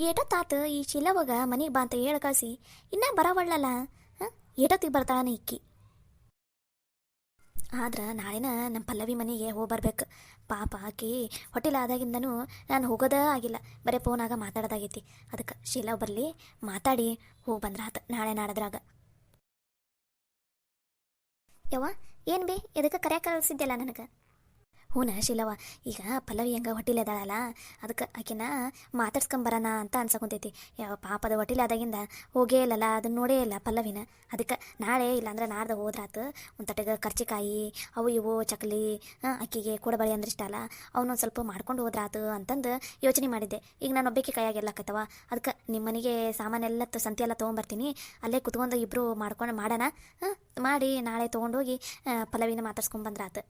ಏಟತ್ತಾತು ಈ ಚಿಲ್ಲವಾಗ ಮನೆಗೆ ಬಾ ಅಂತ ಹೇಳಿ ಕಳಿಸಿ ಇನ್ನೂ ಬರವಳ್ಳಲ್ಲ. ಏಟತ್ತಿಗೆ ಬರ್ತಾಳನ ಇಕ್ಕಿ. ಆದ್ರೆ ನಾಳೆನ ನಮ್ಮ ಪಲ್ಲವಿ ಮನೆಗೆ ಹೋಗಿ ಬರ್ಬೇಕು. ಪಾಪ ಆಕಿ ಹೊಟ್ಟೆಲ್ ಆದಾಗಿಂದನೂ ನಾನು ಹೋಗೋದೇ ಆಗಿಲ್ಲ, ಬರೀ ಫೋನಾಗ ಮಾತಾಡೋದಾಗೈತಿ. ಅದಕ್ಕೆ ಶೀಲಾ ಬರಲಿ, ಮಾತಾಡಿ ಹೋಗಿ ಬಂದ್ರೆ ಆತ ನಾಳೆ ನಾಡದ್ರಾಗ. ಯವ್ವ ಏನು ಬಿ ಎದಕ್ಕೆ ಕರೆಯ ಕಳಿಸಿದ್ದೆಲ್ಲ ನನಗೆ? ಹೂನ ಶೀಲವ್ವ, ಈಗ ಪಲ್ಲವಿ ಹೆಂಗೆ ಹೊಟ್ಟಿಲೆದಾಳಲ್ಲ, ಅದಕ್ಕೆ ಆಕಿನ ಮಾತಾಡ್ಸ್ಕೊಂಬರೋಣ ಅಂತ ಅನ್ಸಕೊಂತೈತಿ. ಯಾವ ಪಾಪದ ಹೊಟ್ಟಿಲಾದಾಗಿಂದ ಹೋಗೇ ಇಲ್ಲಲ್ಲ, ಅದನ್ನ ನೋಡೇ ಇಲ್ಲ ಪಲ್ಲವಿನ. ಅದಕ್ಕೆ ನಾಳೆ ಇಲ್ಲಾಂದ್ರೆ ನಾಡ್ದು ಹೋದ್ರಾತು ಒಂದು ತಟೆಗೆ ಕರ್ಚಿಕಾಯಿ ಅವು ಇವು ಚಕ್ಲಿ ಅಕ್ಕಿಗೆ ಕೂಡಬಳಿ ಅಂದ್ರೆ ಇಷ್ಟ ಅಲ್ಲ, ಅವನೊಂದು ಸ್ವಲ್ಪ ಮಾಡ್ಕೊಂಡು ಹೋದ್ರಾತು ಅಂತಂದು ಯೋಚನೆ ಮಾಡಿದ್ದೆ. ಈಗ ನಾನು ಒಬ್ಬಕ್ಕೆ ಕೈಯಾಗೆಲ್ಲಕತ್ತವ, ಅದಕ್ಕೆ ನಿಮ್ಮ ಮನೆಗೆ ಸಾಮಾನೆಲ್ಲ ಸಂತಿ ಎಲ್ಲ ತೊಗೊಂಬರ್ತೀನಿ, ಅಲ್ಲೇ ಕುತ್ಕೊಂಡು ಇಬ್ಬರು ಮಾಡೋಣ. ಮಾಡಿ ನಾಳೆ ತೊಗೊಂಡೋಗಿ ಪಲ್ಲವಿನ ಮಾತಾಡ್ಸ್ಕೊಂಬಂದ್ರಾತು.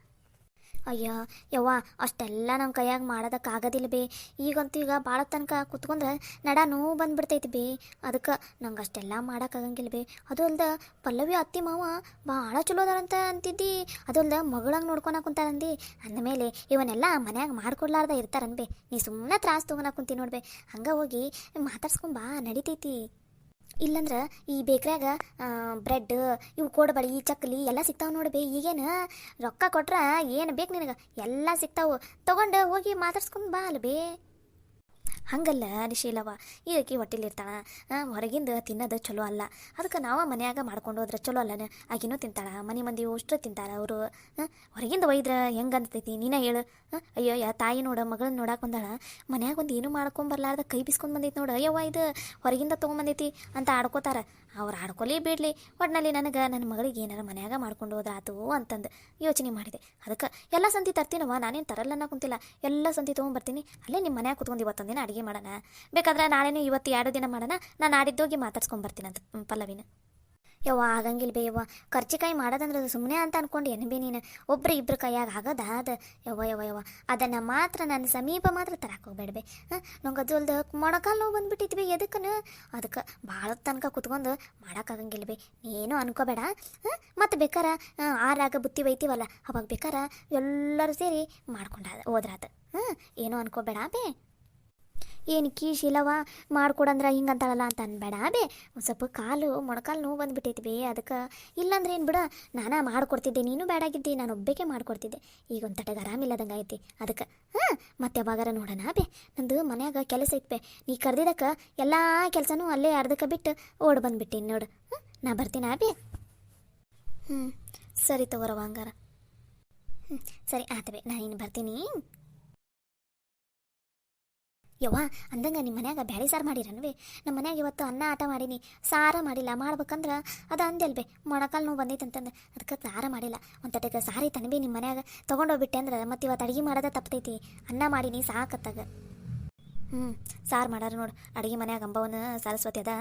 ಅಯ್ಯೋ ಯವ್ವ, ಅಷ್ಟೆಲ್ಲ ನಮ್ಮ ಕೈಯಾಗ ಮಾಡೋದಕ್ಕಾಗೋದಿಲ್ಲ ಬೇ. ಈಗಂತೂ ಈಗ ಭಾಳ ತನಕ ಕುತ್ಕೊಂಡ್ರೆ ನಡ ನೋವು ಬಂದುಬಿಡ್ತೈತಿ ಬೇ. ಅದಕ್ಕೆ ನಂಗೆ ಅಷ್ಟೆಲ್ಲ ಮಾಡೋಕ್ಕಾಗಂಗಿಲ್ಲ ಬೇ. ಅದು ಅಲ್ದ ಪಲ್ಲವಿ ಅತ್ತಿ ಮಾವ ಭಾಳ ಚಲೋ ಅದಾರಂತ ಅಂತಿದ್ದಿ, ಅದು ಅಲ್ದ ಮಗಳಂಗೆ ನೋಡ್ಕೊಳಕ್ಕೆ ಕುಂತಾರಂದು ಅಂದಮೇಲೆ ಇವನ್ನೆಲ್ಲ ಮನ್ಯಾಗ ಮಾಡ್ಕೊಡ್ಲಾರ್ದ ಇರ್ತಾರನ್ಬೇ. ನೀ ಸುಮ್ಮನೆ ತ್ರಾಸು ತೊಗೊಳಕ್ಕೆ ಕುಂತಿ ನೋಡ್ಬೇ. ಹಂಗೆ ಹೋಗಿ ಮಾತಾಡ್ಸ್ಕೊಂಬಾ, ನಡಿತೈತಿ. ಇಲ್ಲಂದ್ರೆ ಈ ಬೇಕ್ರ್ಯಾಗ ಬ್ರೆಡ್ ಇವು ಕೋಡ್ಬಳಿ ಚಕ್ಲಿ ಎಲ್ಲ ಸಿಗ್ತಾವೆ ನೋಡ್ಬೇ. ಈಗೇನು ರೊಕ್ಕ ಕೊಟ್ರೆ ಏನು ಬೇಕು ನಿನಗೆ ಎಲ್ಲ ಸಿಗ್ತಾವೆ, ತೊಗೊಂಡು ಹೋಗಿ ಮಾತಾಡ್ಸ್ಕೊಂಡು ಬಾ ಅಲ್ಲ ಬೇ. ಹಂಗಲ್ಲ ನಿಶೀಲವ, ಈಕಿ ಹೊಟ್ಟಿಲಿರ್ತಾಳ, ಹೊರಗಿಂದ ತಿನ್ನೋದು ಚಲೋ ಅಲ್ಲ. ಅದಕ್ಕೆ ನಾವು ಮನ್ಯಾಗ ಮಾಡ್ಕೊಂಡು ಹೋದ್ರೆ ಚಲೋ ಅಲ್ಲನ. ಆಕಿನೂ ತಿಂತಾಳೆ, ಮನೆ ಮಂದಿ ಅಷ್ಟು ತಿಂತಾರೆ ಅವರು. ಹೊರಗಿಂದ ಒಯ್ದ್ರೆ ಹೆಂಗೆ ಅನ್ತೈತಿ ನೀನ ಹೇಳು. ಅಯ್ಯೋ ತಾಯಿ ನೋಡ ಮಗಳನ್ನ ನೋಡಕ್ಕೆ ಬಂದಾಳ, ಮನ್ಯಾಗ ಒಂದು ಏನೂ ಮಾಡ್ಕೊಂಬರ್ಲಾರ್ದ ಕೈ ಬಿಸ್ಕೊಂಡು ಬಂದೈತಿ ನೋಡು. ಅಯ್ಯವ್ವ ಇದು ಹೊರಗಿಂದ ತೊಗೊಂಬಂದೈತಿ ಅಂತ ಆಡ್ಕೋತಾರೆ. ಅವ್ರು ಆಡ್ಕೊಲಿ ಬಿಡಲಿ, ಒಟ್ಟಿನಲ್ಲಿ ನನಗೆ ನನ್ನ ಮಗಳಿಗೆ ಏನಾರ ಮನ್ಯಾಗ ಮಾಡ್ಕೊಂಡು ಹೋದ್ರಾತು ಅಂತಂದು ಯೋಚನೆ ಮಾಡಿದೆ. ಅದಕ್ಕೆ ಎಲ್ಲ ಸಂತಿ ತರ್ತೀನವ, ನಾನೇನು ತರಲ್ಲ ಕುಂತಿಲ್ಲ, ಎಲ್ಲ ಸಂತಿ ತೊಗೊಂಬರ್ತೀನಿ. ಅಲ್ಲೇ ನಿಮ್ಮ ಮನ್ಯಾಗ ಕುತ್ಕೊಂಡು ಇವತ್ತೊಂದಿನ ಅಡುಗೆ ಮಾಡೋಣ. ಬೇಕಾದ್ರೆ ನಾಳೆನೇ ಇವತ್ತು 2 ದಿನ ಮಾಡೋಣ, ನಾನು ನಾಡಿದ್ದೋಗಿ ಮಾತಾಡ್ಸ್ಕೊಂಬರ್ತೀನಿ ಅಂತ ಪಲ್ಲವಿನ. ಯವ್ವ ಆಗಂಗಿಲ್ಲ ಬೇ ಯವ್ವ, ಕರ್ಚಿಕಾಯಿ ಮಾಡೋದಂದ್ರೆ ಅದು ಸುಮ್ಮನೆ ಅಂತ ಅನ್ಕೊಂಡು ಏನು ಬೇ ನೀನು? ಒಬ್ರು ಇಬ್ಬರು ಕೈಯಾಗ ಆಗೋದ ಅದು? ಯವ್ವ ಅದನ್ನು ಮಾತ್ರ ನನ್ನ ಸಮೀಪ ಮಾತ್ರ ತರಕ್ಕೆ ಹೋಗ್ಬೇಡ ಬೇ. ನಂಗೆ ಅದು ಅಲ್ದ ಮೊಣಕಾಲು ನೋವು ಬಂದುಬಿಟ್ಟಿತ್ತು ಬೇ. ಎದಕ್ಕನ ಅದಕ್ಕೆ ಭಾಳ ತನಕ ಕುತ್ಕೊಂಡು ಮಾಡೋಕ್ಕಾಗಂಗಿಲ್ಲ ಬೇ. ನೀನು ಅನ್ಕೋಬೇಡ. ಮತ್ತು ಬೇಕಾರ ಆರಾಗ ಬುತ್ತಿ ಒಯ್ತೀವಲ್ಲ, ಅವಾಗ ಬೇಕಾರ ಎಲ್ಲರೂ ಸೇರಿ ಮಾಡ್ಕೊಂಡ ಹೋದ್ರಾತ. ಏನೂ ಅನ್ಕೋಬೇಡ ಬೇ. ಏನು ಕೀಶಿಲ್ಲವ ಮಾಡ್ಕೊಡಂದ್ರೆ ಹಿಂಗೆ ಅಂತಾಳಲ್ಲ ಅಂತ ಅನ್ಬೇಡ ಬೇ. ಒಂದು ಸ್ವಲ್ಪ ಮೊಣಕಾಲು ನೋವು ಬಂದುಬಿಟ್ಟೈತಿ ಬೇ. ಅದಕ್ಕೆ ಇಲ್ಲಾಂದ್ರೆ ಏನು ಬಿಡ, ನಾನಾ ಮಾಡಿಕೊಡ್ತಿದ್ದೆ, ನೀನು ಬೇಡಾಗಿದ್ದಿ, ನಾನು ಒಬ್ಬಕ್ಕೆ ಮಾಡಿಕೊಡ್ತಿದ್ದೆ. ಈಗ ಒಂದು ತಟೆಗೆ ಆರಾಮಿಲ್ಲದಂಗೆ ಐತಿ. ಅದಕ್ಕೆ ಮತ್ತೆ ಯಾವಾಗಾರ ನೋಡೋಣ ಬೇ. ನಂದು ಮನ್ಯಾಗ ಕೆಲಸ ಐತೆ ಬೇ. ನೀ ಕರೆದಿದ್ದಕ್ಕೆ ಎಲ್ಲ ಕೆಲಸನೂ ಅಲ್ಲೇ ಅರ್ಧಕ್ಕೆ ಬಿಟ್ಟು ಓಡ್ ಬಂದುಬಿಟ್ಟಿನಿ ನೋಡು. ನಾ ಬರ್ತೀನಾ ಬೇ? ಸರಿ ತಗೋರವ ಹಂಗಾರ. ಸರಿ ಆತ ಬೇ, ನಾನು ಇನ್ನು ಬರ್ತೀನಿ. ಯವ್ವ ಅಂದಂಗೆ ನಿಮ್ಮ ಮನ್ಯಾಗ ಬ್ಯಾಳಿ ಸಾರು ಮಾಡಿರನ್ವೇ? ನಮ್ಮ ಮನ್ಯಾಗ ಇವತ್ತು ಅನ್ನ ಆಟ ಮಾಡೀನಿ, ಸಾರ ಮಾಡಿಲ್ಲ. ಮಾಡ್ಬೇಕಂದ್ರೆ ಅದು ಅಂದೆಲ್ಬೇ, ಮೊಣಕಾಲು ನೋವು ಬಂದೈತೆ ಅಂತಂದು ಅದಕ್ಕೆ ಸಾರ ಮಾಡಿಲ್ಲ. ಒಂದು ತಟೆಗೆ ಸಾರಿ ತನಬಿ ನಿಮ್ಮ ಮನ್ಯಾಗ ತೊಗೊಂಡೋಗ್ಬಿಟ್ಟೆ ಅಂದ್ರೆ ಮತ್ತೆ ಇವತ್ತು ಅಡುಗೆ ಮಾಡೋದ ತಪ್ಪತೈತಿ. ಅನ್ನ ಮಾಡೀನಿ ಸಾಕತ್ತಾಗ. ಸಾರು ಮಾಡಾರ ನೋಡು ಅಡುಗೆ ಮನ್ಯಾಗ. ಅಂಬವನ ಸರಸ್ವತಿ ಅದ,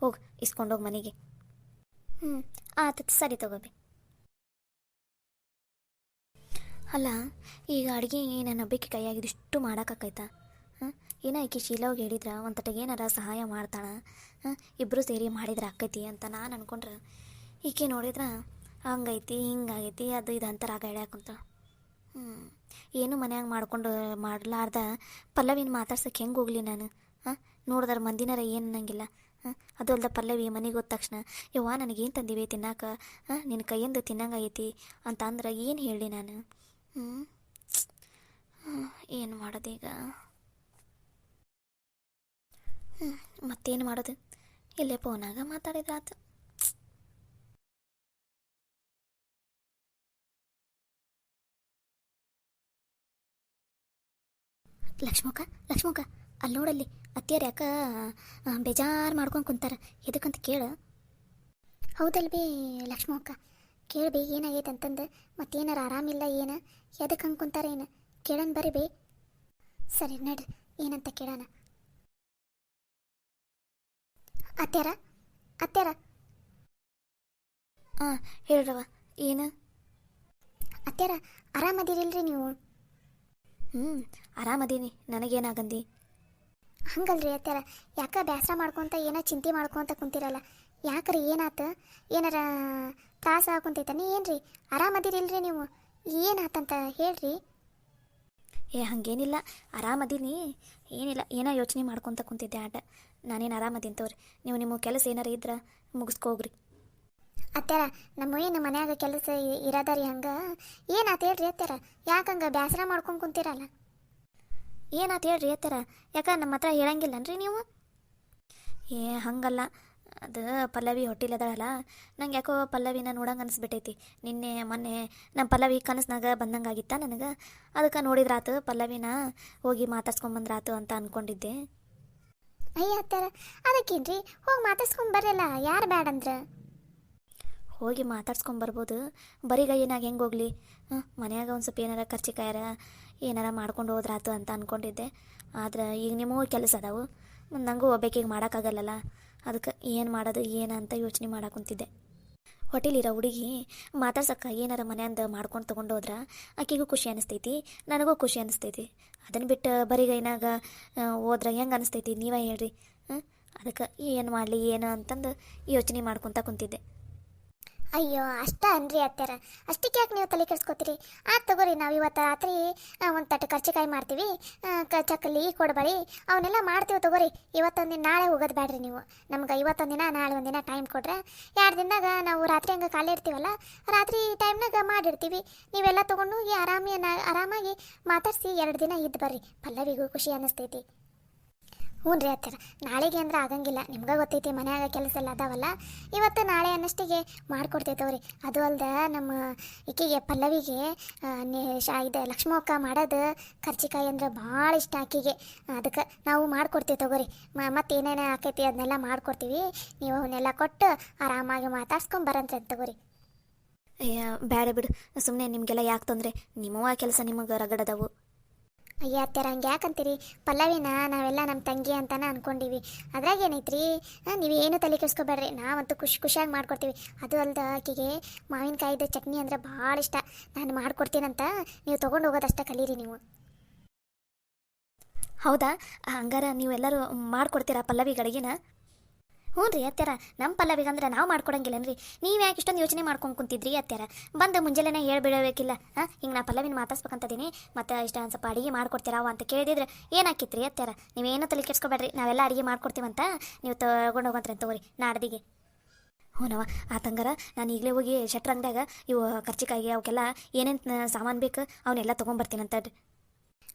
ಹೋಗಿ ಇಸ್ಕೊಂಡೋಗಿ ಮನೆಗೆ. ಆತ ಸರಿ ತಗೋಬಿ. ಅಲ್ಲ ಈಗ ಅಡುಗೆ ನನ್ನ ಹಬ್ಬಕ್ಕೆ ಕೈಯಾಗಿದಿಷ್ಟು ಮಾಡೋಕ್ಕಾಯ್ತಾ? ಏನೋ ಆಕಿ ಶೀಲವ್ಗೆ ಹೇಳಿದ್ರೆ ಒಂದು ತಟೆಗೆ ಏನಾರ ಸಹಾಯ ಮಾಡ್ತಾಳೆ, ಇಬ್ಬರು ಸೇರಿ ಮಾಡಿದ್ರೆ ಆಕೈತಿ ಅಂತ ನಾನು ಅನ್ಕೊಂಡ್ರೆ, ಈಕೆ ನೋಡಿದ್ರೆ ಹಂಗೈತಿ ಹಿಂಗಾಗೈತಿ ಅದು ಇದು ಅಂತಾರೆ ಆಗ ಹೇಳ್ಯಾಕುಂತ. ಏನು ಮನ್ಯಾಗ ಮಾಡ್ಲಾರ್ದ ಪಲ್ಲವಿನ ಮಾತಾಡ್ಸಕ್ಕೆ ಹೆಂಗೆ ಹೋಗ್ಲಿ ನಾನು? ನೋಡಿದ್ರೆ ಮಂದಿನಾರ ಏನು ಅನ್ನಂಗಿಲ್ಲ. ಅದು ಅಲ್ದ ಪಲ್ಲವಿ ಮನೆಗೆ ಹೋದ ತಕ್ಷಣ ಯವ್ವ ನನಗೇನು ತಂದಿವೆ ತಿನ್ನಾಕ, ನಿನ್ನ ಕೈಯಿಂದ ತಿನ್ನಂಗೈತಿ ಅಂತ ಅಂದ್ರೆ ಏನು ಹೇಳಿ ನಾನು? ಏನು ಮಾಡೋದೀಗ? ಮತ್ತೇನು ಮಾಡೋದು? ಇಲ್ಲೇ ಫೋನಾಗ ಮಾತಾಡಿದ್ರಾತು. ಲಕ್ಷ್ಮಕ್ಕ ಅಲ್ಲಿ ನೋಡಲ್ಲಿ ಅತ್ತಿಯರು ಯಾಕ ಬೇಜಾರು ಮಾಡ್ಕೊಂಡು ಕುಂತಾರ, ಎದಕ್ಕಂತ ಕೇಳು. ಹೌದಲ್ಬಿ ಲಕ್ಷ್ಮಕ್ಕ, ಕೇಳ್ಬಿ ಏನಾಗೈತೆ ಅಂತಂದು. ಮತ್ತೇನಾರ ಆರಾಮಿಲ್ಲ ಏನು? ಎದಕ್ಕೆ ಹಂಗೆ ಕುಂತಾರ ಏನು? ಕೇಳೋಣ ಬರ್ರಿ ಬೇ. ಸರಿ ನಡ್ರಿ, ಏನಂತ ಕೇಳೋಣ. ಅತ್ಯಾರ ಹೇಳ್ರವ ಏನು? ಅತ್ಯಾರ ಆರಾಮದಿರಿಲ್ರಿ ನೀವು? ಆರಾಮದೀನಿ, ನನಗೇನಾಗಂದಿ? ಹಂಗಲ್ರಿ ಅತ್ಯಾರ, ಯಾಕ ಬೇಸರ ಮಾಡ್ಕೊತ ಏನೋ ಚಿಂತೆ ಮಾಡ್ಕೊತ ಕುಂತಿರಲ್ಲ, ಯಾಕ್ರಿ ಏನಾತ? ಏನಾರ ತ್ರಾಸ ಆಗುಂತೈತಾನೆ ಏನ್ರಿ? ಆರಾಮದಿರಿಲ್ರಿ ನೀವು? ಏನಾತಂತ ಹೇಳ್ರಿ. ಏ ಹಾಗೇನಿಲ್ಲ, ಆರಾಮದೀನಿ. ಏನಿಲ್ಲ, ಏನೋ ಯೋಚನೆ ಮಾಡ್ಕೊತ ಕುಂತಿದ್ದೆ ಆಟ. ನಾನೇನು ಆರಾಮದೀನಿ ತೋರಿ. ನೀವು ನಿಮ್ಮ ಕೆಲಸ ಏನಾರ ಇದ್ರೆ ಮುಗಿಸ್ಕೋಗ್ರಿ. ಅತ್ಯಾರ ನಮ್ಮ ಏನು ಮನ್ಯಾಗ ಕೆಲಸ ಇರೋದಾರಿ ಹಂಗೆ ಏನಾತ ಹೇಳ್ರಿ ಅತ್ಯಾರ, ಯಾಕಂಗೆ ಬೇಸರ ಮಾಡ್ಕೊಂಡು ಕುಂತೀರಲ್ಲ? ಏನಾತ ಹೇಳ್ರಿ ಅತ್ತಾರ, ಯಾಕೆ ನಮ್ಮ ಹತ್ರ ಹೇಳಂಗಿಲ್ಲನ್ರಿ ನೀವು? ಏ ಹಂಗಲ್ಲ, ಅದು ಪಲ್ಲವಿ ಹೊಟ್ಟಿಲದಾಳಲ್ಲ, ನಂಗೆ ಯಾಕೋ ಪಲ್ಲವಿನ ನೋಡಂಗೆ ಅನಿಸ್ಬಿಟ್ಟೈತಿ. ನಿನ್ನೆ ಮೊನ್ನೆ ನಮ್ಮ ಪಲ್ಲವಿ ಕನಸ್ನಾಗ ಬಂದಂಗೆ ಆಗಿತ್ತ ನನಗೆ. ಅದಕ್ಕೆ ನೋಡಿದ್ರಾತು, ಪಲ್ಲವಿನ ಹೋಗಿ ಮಾತಾಡ್ಸ್ಕೊಂಬಂದ್ರಾತು ಅಂತ ಅಂದ್ಕೊಂಡಿದ್ದೆ. ಅಯ್ಯ ಅತ್ಯಾರ, ಅದಕ್ಕೇನ್ರಿ, ಹೋಗಿ ಮಾತಾಡ್ಸ್ಕೊಂಡು ಬರಲ್ಲ, ಯಾರು ಬ್ಯಾಡಂದ್ರೆ? ಹೋಗಿ ಮಾತಾಡ್ಸ್ಕೊಂಬರ್ಬೋದು, ಬರಿಗೈನಾಗ ಹೆಂಗೆ ಹೋಗ್ಲಿ? ಮನ್ಯಾಗ ಒಂದು ಸ್ವಲ್ಪ ಏನಾರ ಖರ್ಚಿಕಾಯಾರ ಏನಾರ ಮಾಡ್ಕೊಂಡು ಹೋದ್ರಾತು ಅಂತ ಅಂದ್ಕೊಂಡಿದ್ದೆ. ಆದ್ರೆ ಈಗ ನಿಮಗೂ ಕೆಲಸ ಅದಾವು, ನನಗೂ ಒಬ್ಬಾಕಿಗೆ ಮಾಡೋಕ್ಕಾಗಲ್ಲಲ್ಲ. ಅದಕ್ಕೆ ಏನು ಮಾಡೋದು ಏನು ಅಂತ ಯೋಚನೆ ಮಾಡಾಕುಂತಿದ್ದೆ. ಹೋಟೆಲಿರೋ ಹುಡುಗಿ ಮಾತಾಡ್ಸಕ್ಕೆ ಏನಾರ ಮನೆಯಿಂದ ಮಾಡ್ಕೊಂಡು ತೊಗೊಂಡು ಹೋದ್ರೆ ಆಕೆಗೂ ಖುಷಿ ಅನಿಸ್ತೈತಿ, ನನಗೂ ಖುಷಿ ಅನಿಸ್ತೈತಿ. ಅದನ್ನು ಬಿಟ್ಟು ಬರಿಗೈನಾಗ ಹೋದ್ರೆ ಹೆಂಗೆ ಅನಿಸ್ತೈತಿ ನೀವೇ ಹೇಳ್ರಿ. ಅದಕ್ಕೆ ಏನು ಮಾಡಲಿ ಏನು ಅಂತಂದು ಯೋಚನೆ ಮಾಡ್ಕೊತ ಕುಂತಿದ್ದೆ. ಅಯ್ಯೋ ಅಷ್ಟ ಅನ್ರಿ ಅತ್ಯಾರ, ಅಷ್ಟಕ್ಕೆ ಯಾಕೆ ನೀವು ತಲೆ ಕೆಡ್ಸ್ಕೊತೀರಿ? ಆಯ್ತು ತಗೋರಿ, ನಾವು ಇವತ್ತು ರಾತ್ರಿ ಒಂದು ತಟ್ಟು ಕರ್ಚಿಕಾಯಿ ಮಾಡ್ತೀವಿ, ಚಕ್ಕಲಿ ಕೊಡಬಳಿ ಅವನ್ನೆಲ್ಲ ಮಾಡ್ತೀವಿ ತಗೋರಿ. ಇವತ್ತೊಂದಿನ ನಾಳೆ ಹೋಗೋದು ಬೇಡ್ರಿ ನೀವು. ನಮ್ಗೆ ಇವತ್ತೊಂದಿನ ನಾಳೆ ಒಂದಿನ ಟೈಮ್ ಕೊಡ್ರೆ 2 ದಿನದಾಗ ನಾವು ರಾತ್ರಿ ಹಂಗೆ ಖಾಲಿ ಇರ್ತೀವಲ್ಲ, ರಾತ್ರಿ ಟೈಮ್ನಾಗ ಮಾಡಿರ್ತೀವಿ. ನೀವೆಲ್ಲ ತೊಗೊಂಡು ಹೋಗಿ ಆರಾಮಾಗಿ ಮಾತಾಡಿಸಿ 2 ದಿನ ಇದ್ದು ಬರ್ರಿ, ಪಲ್ಲವಿಗೂ ಖುಷಿ ಅನ್ನಿಸ್ತೈತಿ. ಹ್ಞೂ ರೀ ಅತ್ತರ, ನಾಳೆಗೆ ಅಂದ್ರೆ ಆಗಂಗಿಲ್ಲ, ನಿಮ್ಗೆ ಗೊತ್ತೈತಿ ಮನ್ಯಾಗ ಕೆಲಸ ಎಲ್ಲ ಅದಾವಲ್ಲ. ಇವತ್ತು ನಾಳೆ ಅನ್ನಷ್ಟಿಗೆ ಮಾಡ್ಕೊಡ್ತೈತವ್ರಿ. ಅದು ಅಲ್ದೆ ನಮ್ಮ ಈಕೆಗೆ ಪಲ್ಲವಿಗೆ ಇದು ಲಕ್ಷ್ಮಕ್ಕ ಮಾಡೋದು ಕರ್ಚಿಕಾಯಿ ಅಂದ್ರೆ ಭಾಳ ಇಷ್ಟ ಆಕೆಗೆ. ಅದಕ್ಕೆ ನಾವು ಮಾಡ್ಕೊಡ್ತೀವಿ ತಗೋರಿ. ಮತ್ತೆ ಏನೇನು ಆಕೈತಿ ಅದನ್ನೆಲ್ಲ ಮಾಡ್ಕೊಡ್ತೀವಿ. ನೀವು ಅವನ್ನೆಲ್ಲ ಕೊಟ್ಟು ಆರಾಮಾಗಿ ಮಾತಾಡ್ಸ್ಕೊಂಡು ಬರಂತ್ರೆ ತಗೋರಿ. ಅಯ್ಯ ಬೇಡ ಬಿಡು, ಸುಮ್ಮನೆ ನಿಮಗೆಲ್ಲ ಯಾಕೆ ತೊಂದರೆ? ನಿಮ್ಮವ ಕೆಲಸ ನಿಮಗೆ ರಗಡದವು. ಅಯ್ಯ ಅತ್ಯಾರ, ಹಂಗೆ ಯಾಕಂತೀರಿ? ಪಲ್ಲವಿನ ನಾವೆಲ್ಲ ನಮ್ಮ ತಂಗಿ ಅಂತಾನೆ ಅನ್ಕೊಂಡಿವಿ, ಅದ್ರಾಗ ಏನೈತ್ರಿ? ನೀವೇನು ತಲೆ ಕೆಡಿಸ್ಕೊಬೇಡ್ರಿ, ನಾವಂತೂ ಖುಷಿಯಾಗಿ ಮಾಡ್ಕೊಡ್ತೀವಿ. ಅದು ಅಲ್ದ ಆಕೆಗೆ ಮಾವಿನಕಾಯಿದು ಚಟ್ನಿ ಅಂದ್ರೆ ಭಾಳ ಇಷ್ಟ. ನಾನು ಮಾಡ್ಕೊಡ್ತೀನಂತ, ನೀವು ತೊಗೊಂಡು ಹೋಗೋದಷ್ಟೇ ಕಲೀರಿ ನೀವು. ಹೌದಾ? ಹಂಗಾರ ನೀವೆಲ್ಲರೂ ಮಾಡ್ಕೊಡ್ತೀರಾ ಪಲ್ಲವಿಗೆ ಅಡುಗೆನ? ಹ್ಞೂ ರೀ ಅತ್ಯಾರ, ನಮ್ಮ ಪಲ್ಲವಿಗಂದ್ರೆ ನಾವು ಮಾಡ್ಕೊಡಂಗಿಲ್ಲನ್ರಿ. ನೀವು ಯಾಕೆ ಇಷ್ಟೊಂದು ಯೋಚನೆ ಮಾಡ್ಕೊಂಡು ಕುಂತಿದ್ರಿ ಅತ್ಯಾರ? ಬಂದು ಮುಂಜಾನೆ ಹೇಳ್ಬಿಡಬೇಕಿಲ್ಲ. ಹಿಂಗೆ ನಾ ಪಲ್ಲವಿನ ಮಾತಾಡ್ಸ್ಬೇಕಂತದೀನಿ, ಮತ್ತು ಇಷ್ಟ ಒಂದು ಸ್ವಲ್ಪ ಅಡುಗೆ ಮಾಡ್ಕೊಡ್ತೀರಾವ ಅಂತ ಕೇಳಿದ್ರೆ ಏನಾಕಿತ್ರಿ ಅತ್ಯಾರ? ನೀವೇನು ತಲೆ ಕೆಡ್ಸ್ಕೊಬೇಡ್ರಿ, ನಾವೆಲ್ಲ ಅಡುಗೆ ಮಾಡ್ಕೊಡ್ತೀವಂತ ನೀವು ತೊಗೊಂಡು ಹೋಗಂತ್ರಿ ತಗೋರಿ ನಾಡ್ದಿಗೆ. ಹ್ಞೂನವ ಆತಂಗಾರ, ನಾನು ಈಗಲೇ ಹೋಗಿ ಶೆಟ್ರ್ ಅಂಗಡ್ಯಾಗ ಇವು ಕರ್ಚಿಕಾಯಿಗೆ ಅವಕ್ಕೆಲ್ಲ ಏನೇನು ಸಾಮಾನು ಬೇಕು ಅವನ್ನೆಲ್ಲ ತೊಗೊಂಬರ್ತೀನಂತಡ್ರಿ.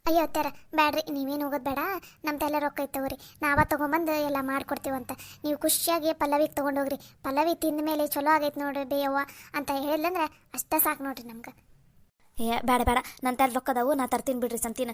ಅಯ್ಯೋ ಅತ್ಯಾರ ಬ್ಯಾಡ್ರಿ, ನೀವೇನು ಹೋಗೋದು ಬೇಡ, ನಮ್ಮ ಎಲ್ಲ ರೊಕ್ಕ ಐತವ್ರಿ, ನಾವ ತೊಗೊಂಬಂದು ಎಲ್ಲ ಮಾಡ್ಕೊಡ್ತೀವಂತ. ನೀವು ಖುಷಿಯಾಗಿ ಪಲ್ಲವಿಗೆ ತೊಗೊಂಡೋಗ್ರಿ. ಪಲ್ಲವಿ ತಿಂದ ಮೇಲೆ ಚಲೋ ಆಗೈತೆ ನೋಡ್ರಿ ಬೇಯವ್ವ ಅಂತ ಹೇಳಿದ್ರೆ ಅಷ್ಟೇ ಸಾಕು ನೋಡ್ರಿ ನಮ್ಗೆ. ಏ ಬೇಡ ನನ್ನ ತಲೆ ರೊಕ್ಕ ಅದಾವು, ನಾ ತರ್ತೀನಿ ಬಿಡ್ರಿ ಸಂತಿನ.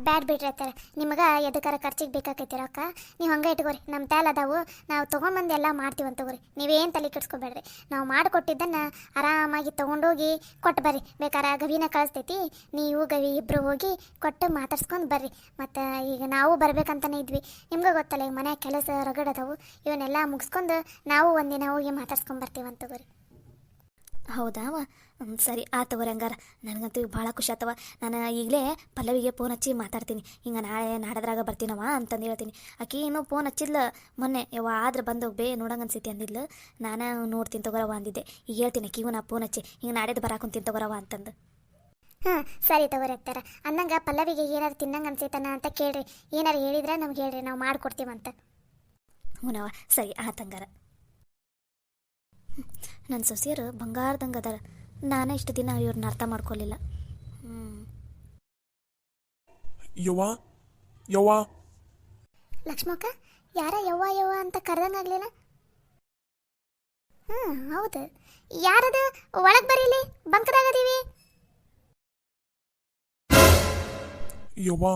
ಬ್ಯಾಡ್ ಬಿಡ್ರಿ ಅತ್ಯಾರ, ನಿಮ್ಗೆ ಎದಕ್ಕಾರ ಖರ್ಚಿಗೆ ಬೇಕಾಕೈತಿ ರೊಕ್ಕ, ನೀವು ಹಂಗೆ ಇಟ್ಕೋರಿ. ನಮ್ಮ ತಲೆ ಅದಾವು, ನಾವು ತೊಗೊಂಬಂದು ಎಲ್ಲ ಮಾಡ್ತೀವಂತ ತಗೋರಿ. ನೀವೇನು ತಲೆ ಕೆಡ್ಸ್ಕೊಬೇಡ್ರಿ. ನಾವು ಮಾಡಿಕೊಟ್ಟಿದ್ದನ್ನು ಆರಾಮಾಗಿ ತೊಗೊಂಡೋಗಿ ಕೊಟ್ಟು ಬರ್ರಿ. ಬೇಕಾರೆ ಗವಿನ ಕಳಿಸ್ತೈತಿ, ನೀವು ಗವಿ ಇಬ್ಬರು ಹೋಗಿ ಕೊಟ್ಟು ಮಾತಾಡ್ಸ್ಕೊಂಡು ಬರ್ರಿ. ಮತ್ತು ಈಗ ನಾವು ಬರ್ಬೇಕಂತಲೇ ಇದ್ವಿ, ನಿಮ್ಗೆ ಗೊತ್ತಲ್ಲ ಈಗ ಮನೆ ಕೆಲಸ ರಗಡದವು, ಇವನ್ನೆಲ್ಲ ಮುಗಿಸ್ಕೊಂಡು ನಾವು ಒಂದಿನ ಹೋಗಿ ಮಾತಾಡ್ಸ್ಕೊಂಬರ್ತೀವಂತ ತಗೋರಿ. ಹೌದಾವ? ಸರಿ ಆತಗೋರಿ. ಹಂಗಾರ ನನಗಂತೂ ಭಾಳ ಖುಷಿ ಆತವ. ನಾನು ಈಗಲೇ ಪಲ್ಲವಿಗೆ ಫೋನ್ ಹಚ್ಚಿ ಮಾತಾಡ್ತೀನಿ, ಹಿಂಗೆ ನಾಳೆ ನಾಡದ್ರಾಗ ಬರ್ತೀನವ ಅಂತಂದು ಹೇಳ್ತೀನಿ. ಆಕೆ ಇನ್ನೂ ಫೋನ್ ಹಚ್ಚಿದ್ಲ ಮೊನ್ನೆ, ಯಾವ ಆದ್ರೆ ಬಂದು ನೋಡಂಗೆ ಅನ್ಸೈತಿ ಅಂದಿದ್ಲು. ನಾನು ನೋಡ್ತೀನಿ ತಗೋರವ ಅಂದಿದ್ದೆ. ಈಗ ಹೇಳ್ತೀನಿ ಆಕಿಗೂ ನಾ ಫೋನ್ ಹಚ್ಚಿ ಹಿಂಗೆ ನಾಡಿದ್ದು ಬರಾಕೊಂತೀನಿ ತಗೋರವ ಅಂತಂದು. ಸರಿ ತಗೋರಿ ಅತ್ತಾರ. ಅನ್ನಂಗೆ ಪಲ್ಲವಿಗೆ ಏನಾರು ತಿನ್ನಂಗೆ ಅನ್ಸೈತನ ಅಂತ ಕೇಳ್ರಿ, ಏನಾರು ಹೇಳಿದ್ರೆ ನಮ್ಗೆ ಹೇಳ್ರಿ, ನಾವು ಮಾಡ್ಕೊಡ್ತೀವಂತ. ಹ್ಞೂನವ ಸರಿ ಆತಂಗಾರ. ನನ್ನ ಸೊಸೆಯರು ಬಂಗಾರದಂಗೆ ಅದಾರ, ನಾನೇ ಇಷ್ಟು ದಿನ ಇವ್ರನ್ನ ಅರ್ಥ ಮಾಡ್ಕೊಲಿಲ್ಲ. ಯವ್ವ ಲಕ್ಷ್ಮಕ್ಕ, ಯಾರ ಯವ್ವ ಯವ್ವ ಅಂತ ಕರೆದಂಗಾಗ್ಲಿಲ್ಲ? ಹೌದು, ಯಾರದು? ಒಳಗೆ ಬರೀಲಿ, ಬಂಕದಾಗದೀವಿ. ಯವ್ವ